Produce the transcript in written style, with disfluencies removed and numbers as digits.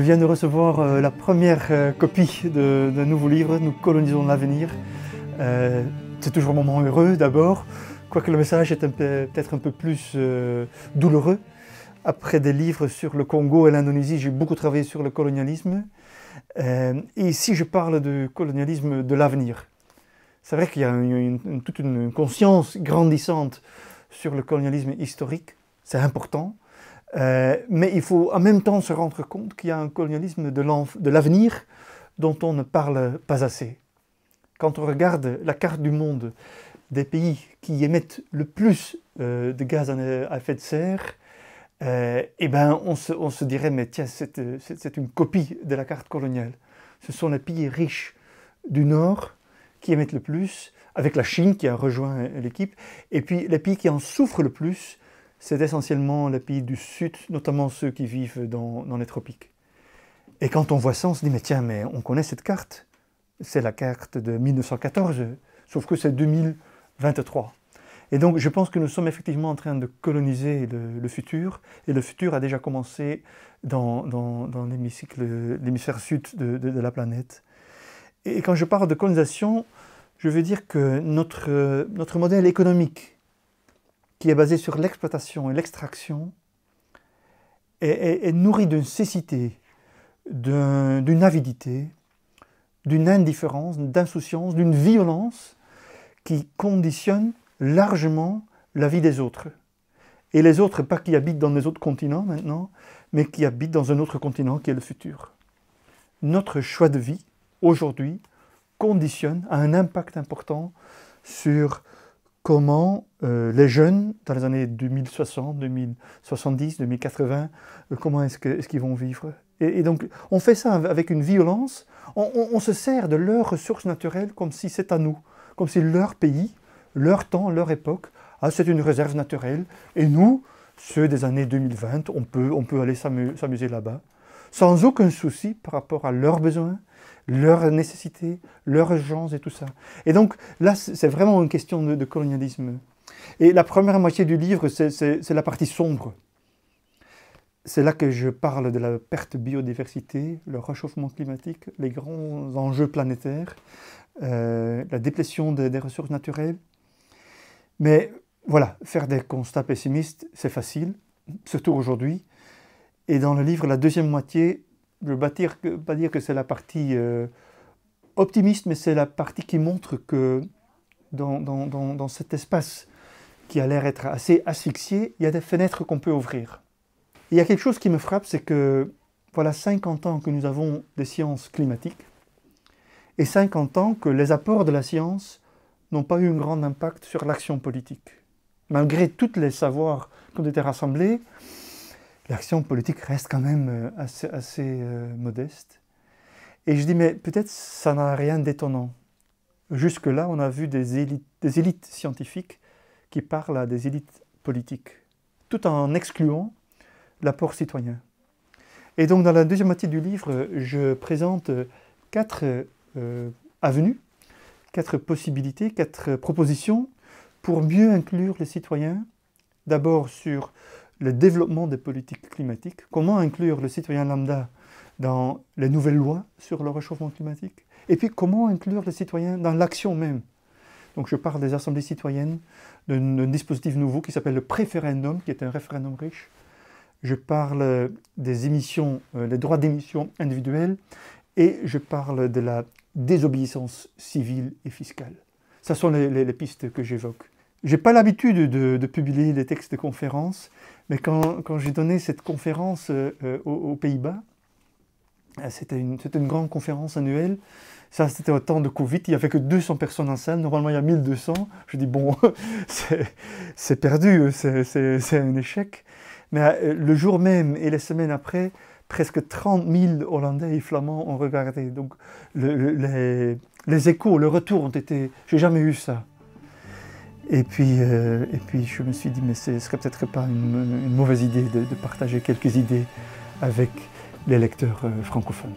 viens de recevoir la première copie d'un nouveau livre, Nous colonisons l'avenir. C'est toujours un moment heureux d'abord, quoique le message est peut-être un peu plus douloureux. Après des livres sur le Congo et l'Indonésie, j'ai beaucoup travaillé sur le colonialisme. Et ici, je parle du colonialisme de l'avenir. C'est vrai qu'il y a toute une conscience grandissante sur le colonialisme historique, c'est important. Mais il faut en même temps se rendre compte qu'il y a un colonialisme de l'avenir dont on ne parle pas assez. Quand on regarde la carte du monde des pays qui émettent le plus de gaz à effet de serre, eh ben on se dirait, mais tiens, c'est une copie de la carte coloniale. Ce sont les pays riches du Nord qui émettent le plus, avec la Chine qui a rejoint l'équipe, et puis les pays qui en souffrent le plus, c'est essentiellement les pays du Sud, notamment ceux qui vivent dans les tropiques. Et quand on voit ça, on se dit, mais tiens, mais on connaît cette carte. C'est la carte de 1914, sauf que c'est 2023. Et donc, je pense que nous sommes effectivement en train de coloniser le futur, et le futur a déjà commencé dans l'hémisphère sud de la planète. Et quand je parle de colonisation, je veux dire que notre modèle économique, qui est basé sur l'exploitation et l'extraction, est nourri d'une cécité, d'une avidité, d'une indifférence, d'insouciance, d'une violence qui conditionne largement la vie des autres. Et les autres, pas qui habitent dans les autres continents maintenant, mais qui habitent dans un autre continent qui est le futur. Notre choix de vie, aujourd'hui, conditionne, a un impact important sur comment les jeunes, dans les années 2060, 2070, 2080, comment est-ce qu'ils vont vivre. Et donc, on fait ça avec une violence, on se sert de leurs ressources naturelles comme si c'est à nous, comme si leur pays, leur temps, leur époque, c'est une réserve naturelle, et nous, ceux des années 2020, on peut aller s'amuser là-bas, sans aucun souci par rapport à leurs besoins, leurs nécessités, leurs urgences et tout ça. Et donc là, c'est vraiment une question de colonialisme. Et la première moitié du livre, c'est la partie sombre. C'est là que je parle de la perte de biodiversité, le réchauffement climatique, les grands enjeux planétaires, la déplétion des ressources naturelles. Mais voilà, faire des constats pessimistes, c'est facile, surtout aujourd'hui. Et dans le livre, la deuxième moitié, je ne veux pas dire que c'est la partie optimiste, mais c'est la partie qui montre que dans cet espace qui a l'air être assez asphyxié, il y a des fenêtres qu'on peut ouvrir. Il y a quelque chose qui me frappe, c'est que voilà 50 ans que nous avons des sciences climatiques et 50 ans que les apports de la science n'ont pas eu un grand impact sur l'action politique. Malgré tous les savoirs qui ont été rassemblés, l'action politique reste quand même assez modeste. Et je dis, mais peut-être ça n'a rien d'étonnant. Jusque-là, on a vu des élites scientifiques qui parlent à des élites politiques, tout en excluant l'apport citoyen. Et donc, dans la deuxième moitié du livre, je présente 4 avenues, 4 possibilités, 4 propositions pour mieux inclure les citoyens, d'abord sur le développement des politiques climatiques, comment inclure le citoyen lambda dans les nouvelles lois sur le réchauffement climatique, et puis comment inclure les citoyens dans l'action même. Donc je parle des assemblées citoyennes, d'un dispositif nouveau qui s'appelle le préférendum, qui est un référendum riche. Je parle des émissions, les droits d'émission individuels, et je parle de la désobéissance civile et fiscale. Ce sont les pistes que j'évoque. Je n'ai pas l'habitude de publier des textes de conférences, mais quand j'ai donné cette conférence aux Pays-Bas, c'était une grande conférence annuelle. Ça, c'était au temps de Covid, il n'y avait que 200 personnes en salle, normalement il y a 1200. Je dis, bon, c'est perdu, c'est un échec. Mais le jour même et les semaines après, presque 30 000 Hollandais et Flamands ont regardé. Donc les échos, le retour ont été... J'ai jamais eu ça. Et puis je me suis dit, mais ce serait peut-être pas une mauvaise idée de partager quelques idées avec les lecteurs francophones.